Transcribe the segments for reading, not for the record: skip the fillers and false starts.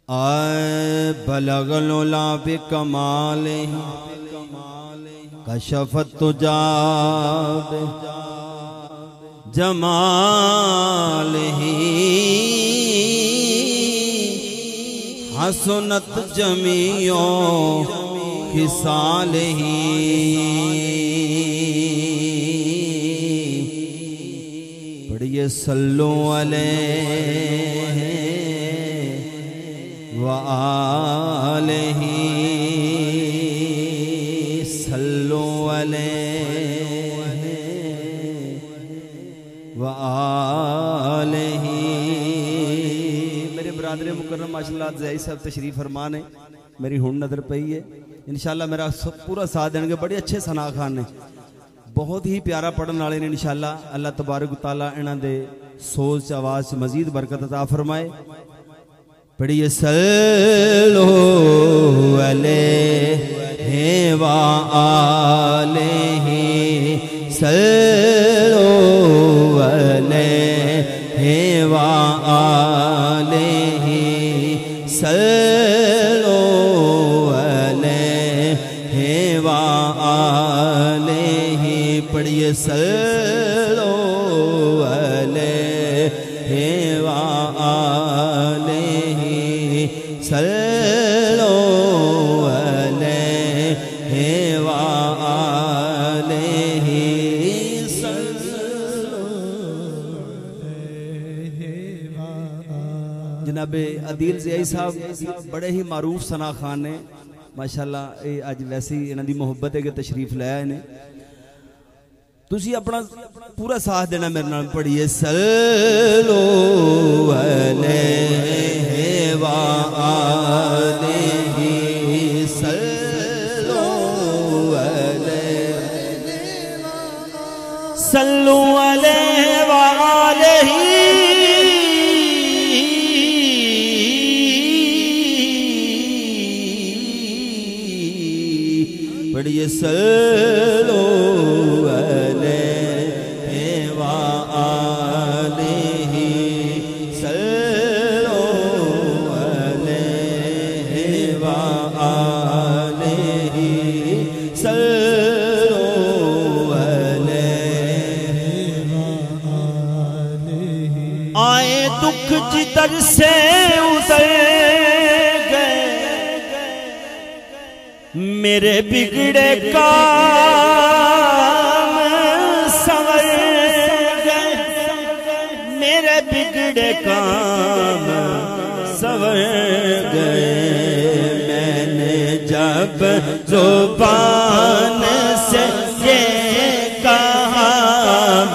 آئے بلغ العلا بکمالہ کشفت تجا بجمالہ حسنت جمیع خصالہ پڑھئے صلو علیہ وآلہ صلو علیہ وآلہ۔ میرے برادر مکرم ماشاءاللہ زئی صاحب تشریف فرمان ہے، میری ہون نظر پئی ہے، انشاءاللہ میرا پورا ساتھ دیں گے، بڑے اچھے ثنا خان نے، بہت ہی پیارا پڑھن والے نے، انشاءاللہ اللہ تبارک و تعالیٰ انہاں دے سوچ آواز مزید برکت عطا فرمائے۔ پڑھئے صلو علیہ وآلہ صلو علیہ وآلہ صلو علیہ وآلہ پڑھئے صلو علیہ وآلہ صلو علیہ وآلہ صلو علیہ وآلہ۔ جناب عدیل زئی صاحب بڑے ہی معروف ثنا خان نے ماشاءاللہ، آج ویسے ہی انہاں دی محبت ہے کہ تشریف لے آئے نے، تسی اپنا پورا ساتھ دینا میرے نام۔ پڑھئے صلو علیہ وآلہ صلو علیہ صلو علیہ وآلہ پڑھئے صلو علیہ وآلہ صلو علیہ وآلہ صلو علیہ وآلہ۔ آئے دکھ جدھر سے اتر گئے میرے بگڑے کام سنور گئے، میرے بگڑے کام سنور گئے۔ میں نے جب زبان سے یہ کہا،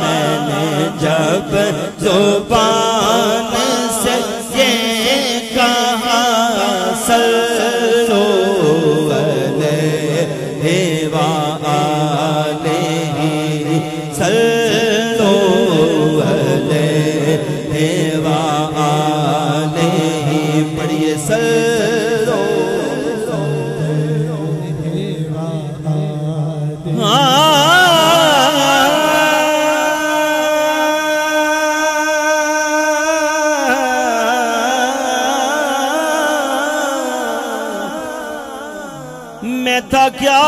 میں نے جب زبان سے یہ کہا صلو علیہ وآلہ صلو علیہ وآلہ پڑھئے صلو علیہ وآلہ۔ میں تھا کیا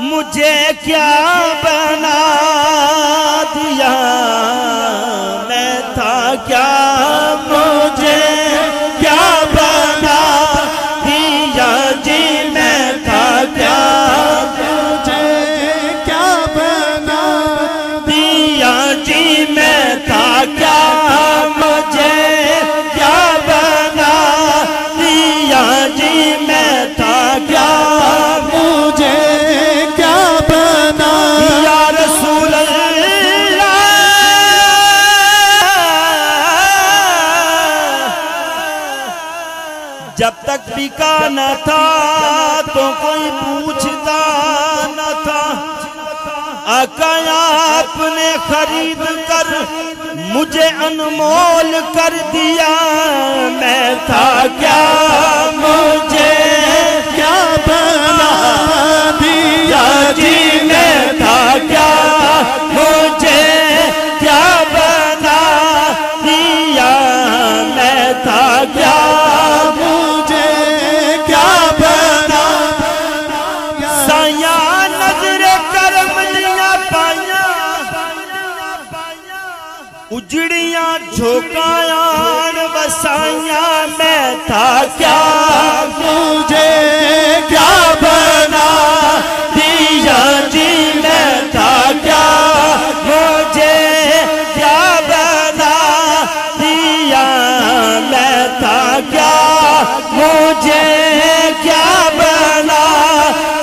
مجھے کیا بنا دیا، میں تھا کیا مجھے کیا بنا دیا جی، میں تھا کیا مجھے کیا بنا دیا جی، میں تھا کیا مجھے کیا بنا دیا جی، میں تھا کیا مجھے کیا بنا یا رسول اللہ۔ جب تک بکا نہ تھا تو کوئی پوچھتا نہ تھا، آقا آپ نے خرید کر مجھے انمول کر دیا، میں تھا کیا مجھے کیا بنا دیا جی، میں تھا کیا مجھے کیا بنا دیا، میں تھا جھکایان وسائیاں میں تھا کیا مجھے کیا بنا دیا جی میں تھا کیا مجھے کیا بنا دیا میں تھا کیا مجھے کیا بنا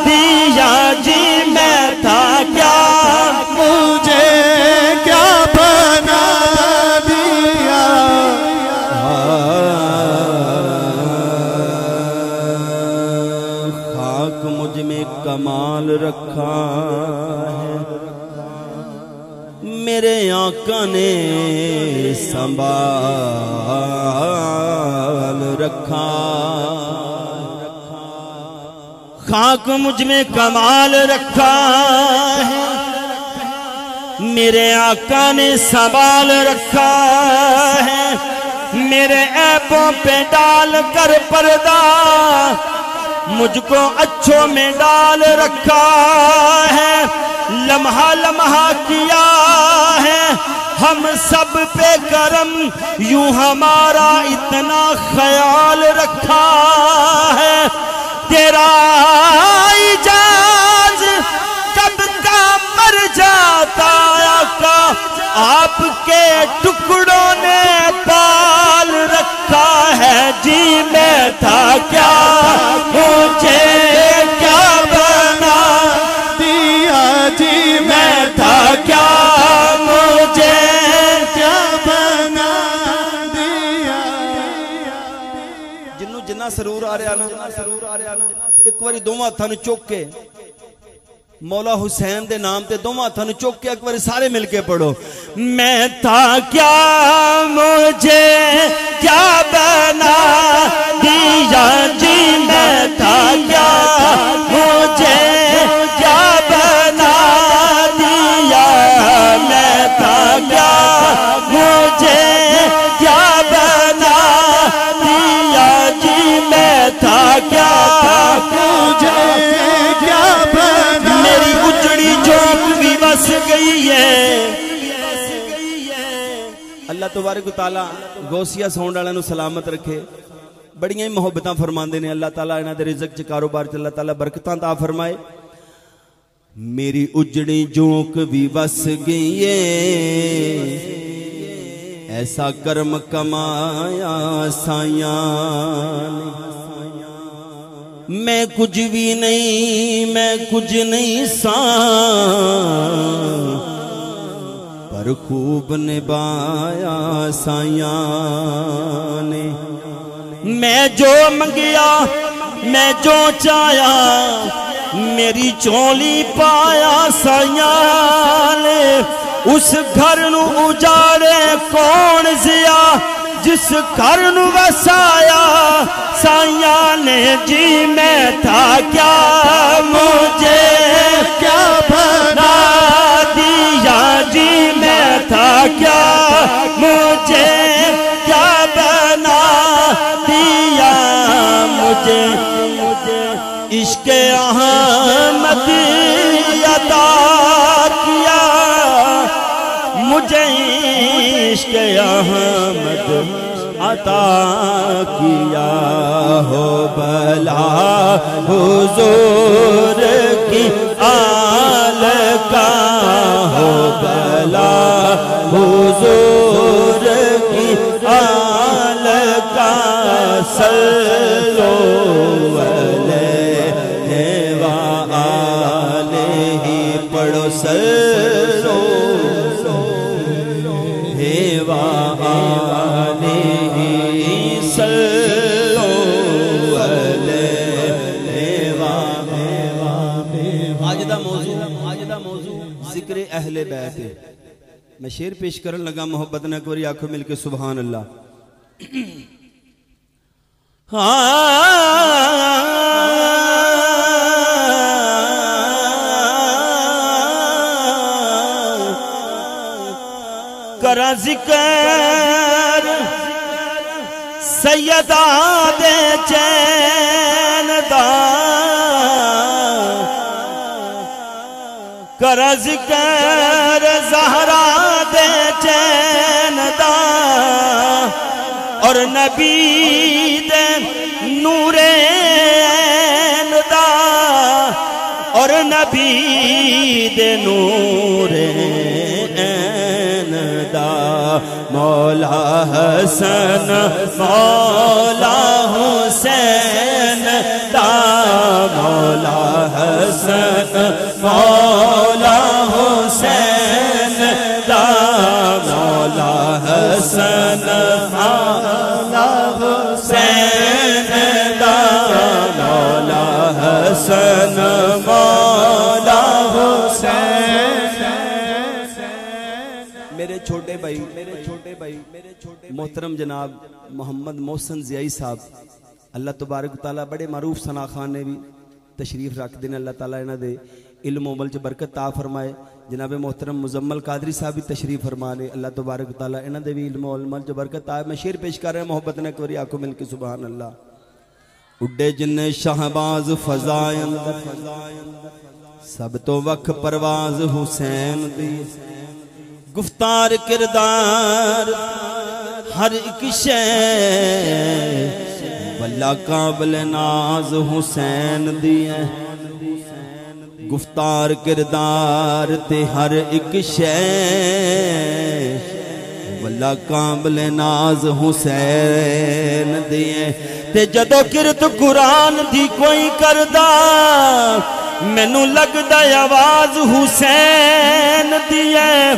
دیا جی میں تھا کیا مجھے کیا بنا دیا خاک مجھ میں کمال رکھا ہے میرے آقا نے سنبھال رکھا خاک مجھ میں کمال رکھا ہے میرے آقا نے سنبھال رکھا ہے میرے عیبوں پہ ڈال کر پردہ مجھ کو اچھوں میں ڈال رکھا ہے لمحہ لمحہ کیا ہے ہم سب پہ کرم یوں ہمارا اتنا خیال رکھا ہے تیرا اجاز کب کا مر جاتا آقا آپ کے ٹکڑوں نے پال رکھا ہے جی میں تھا کیا مجھے کیا بنا دیا جی میں تھا کیا مجھے کیا بنا دیا جنوں جنہ سرور آ رہا نا ایک باری دوواں ہتھاں نوں چک کے مولا حسین دے نام تے دوواں ہتھاں نوں چک کے ایک باری سارے مل کے پڑھو میں تھا کیا مجھے کیا بنا دیا جی میں تھا کیا مجھے کیا بنا دیا میں تھا کیا مجھے کیا بنا دیا جی میں تھا کیا مجھے کیا بنا میری اجڑی جھونک بھی بس گئی ہے اللہ تبارک و تعالی غوثیہ ساؤنڈ والوں نوں سلامت رکھے بڑیاں ہی محبتاں فرماندے نے اللہ تعالی انہاں دے رزق چ کاروبار چ اللہ تعالی برکتاں عطا فرمائے میری اجڑی جھونک بھی وس گئی ہے ایسا کرم کمایا سایاں نے میں کچھ بھی نہیں میں کچھ نہیں ساں پر خوب نبھایا سایاں نے میں جو منگیا میں جو چاہیا میری چولی پایا سایاں نے اس گھر نو اجاڑے کون زیا جس گھر نو وسایا سایاں نے جی میں تھا کیا مجھے کیا بنا دیا جی میں تھا کیا مجھے کیا بنا دیا مجھے عشق احمد عطا کیا مجھے عشق احمد عطا کیا ہو بلا حضور کی آل کا ہو بلا حضور کی آل کا صلو علیہ وآلہ پڑھو صلو ذکر اہل بیت میں شعر پیش کرن لگا محبت نہ کوری آنکھوں مل کے سبحان اللہ کرا ذکر سیدہ دے چین دا کرا ذکر زہرا دے چین دا اور نبی دے نورین دا اور نبی دے نورین دا مولا حسن مولا حسین دا مولا حسن مولا حسین دا مولا حسن مولا حسین دا مولا حسن مولا حسین میرے چھوٹے بھائی محترم جناب محمد محسن زیائی صاحب اللہ تبارک تعالیٰ بڑے معروف ثنا خان نے بھی تشریف رکھ دینے اللہ تعالیٰ انہاں دے علم و عمل چ برکت عطا فرمائے جناب محترم مزمل قادری صاحب بھی تشریف فرما لے اللہ تبارک تعالیٰ انہاں دے بھی علم و عمل چ برکت عطا میں شعر پیش کر رہا ہوں محبت نے کوری آنکھوں مل کے سبحان اللہ اڈے جن شہباز فضائیں سب تو وقت پرواز حسین دی گفتار کردار ہر ایک شے واللہ قابل ناز حسین دی ہے گفتار کردار تے ہر ایک شے واللہ قابل ناز حسین دی ہے تے جدو کرت قرآن دی کوئی کردہ مینوں لگدا آواز حسین دی ہے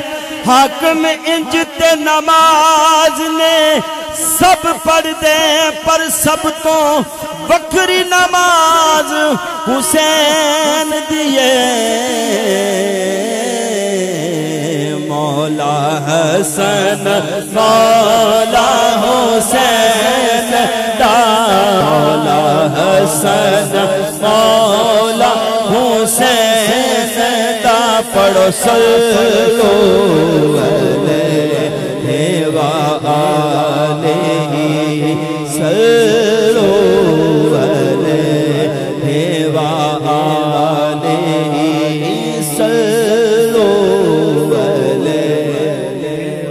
حاکم انج تے نماز نے سب پڑھ دے پر سب تو وکری نماز حسین دیے مولا حسن مولا حسین دا مولا حسن مولا حسین دا پڑھو صلو علیہ وآلہ صلو علیہ وآلہ صلو علیہ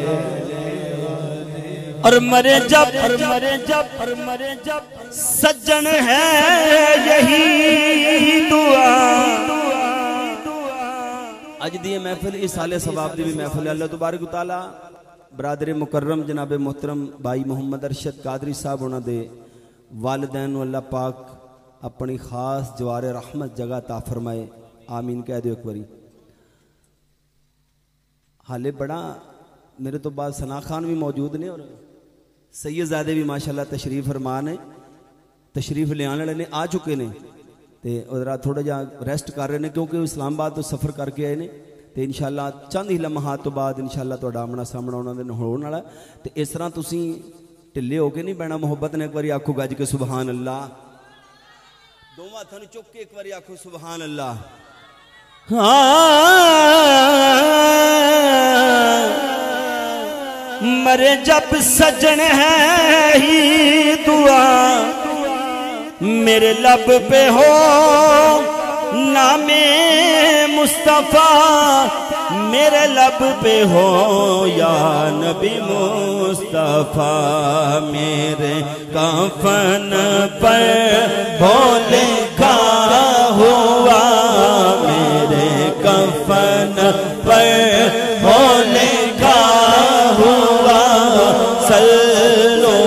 اور مرے جب سجن ہے یہی دعا اج دی محفل اس سال ثواب دی بھی محفل ہے اللہ تبارک و تعالی برادر مکرم جناب محترم بھائی محمد ارشد قادری صاحب انہاں دے والدین و اللہ پاک اپنی خاص جوار رحمت جگہ عطا فرمائے آمین کہہ دیو ایک باری حالے بڑا میرے تو بعد ثنا خان بھی موجود نے اور سید زادے بھی ماشاءاللہ تشریف فرمان ہے تشریف لے آنے والے نے آ چکے نے تے ادھر تھوڑا جا ریسٹ کر رہے ہیں کیونکہ اسلام آباد تو سفر کر کے آئے نے تے انشاءاللہ چند ہی لمحات تو بعد انشاءاللہ تو آمنا سامنا انہوں نے ہونے والا تے اس طرح تسی ٹلے ہو کے نہیں بہنا محبت نے ایک باری آنکھوں گج کے سبحان اللہ دو ہاتھوں چک کے ایک باری آنکھوں سبحان اللہ مرے جب سجن ہے ہی دعا میرے لب پہ ہو نام مصطفیٰ میرے لب پہ ہو یا نبی مصطفیٰ میرے کفن پر ہو لکھا ہوا میرے کفن پر ہو لکھا ہوا صلو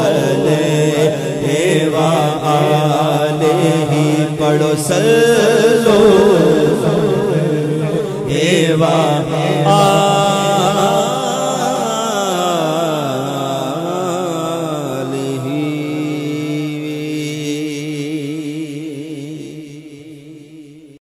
علیہ وآلہ پڑھو صلو علیہ وآلہ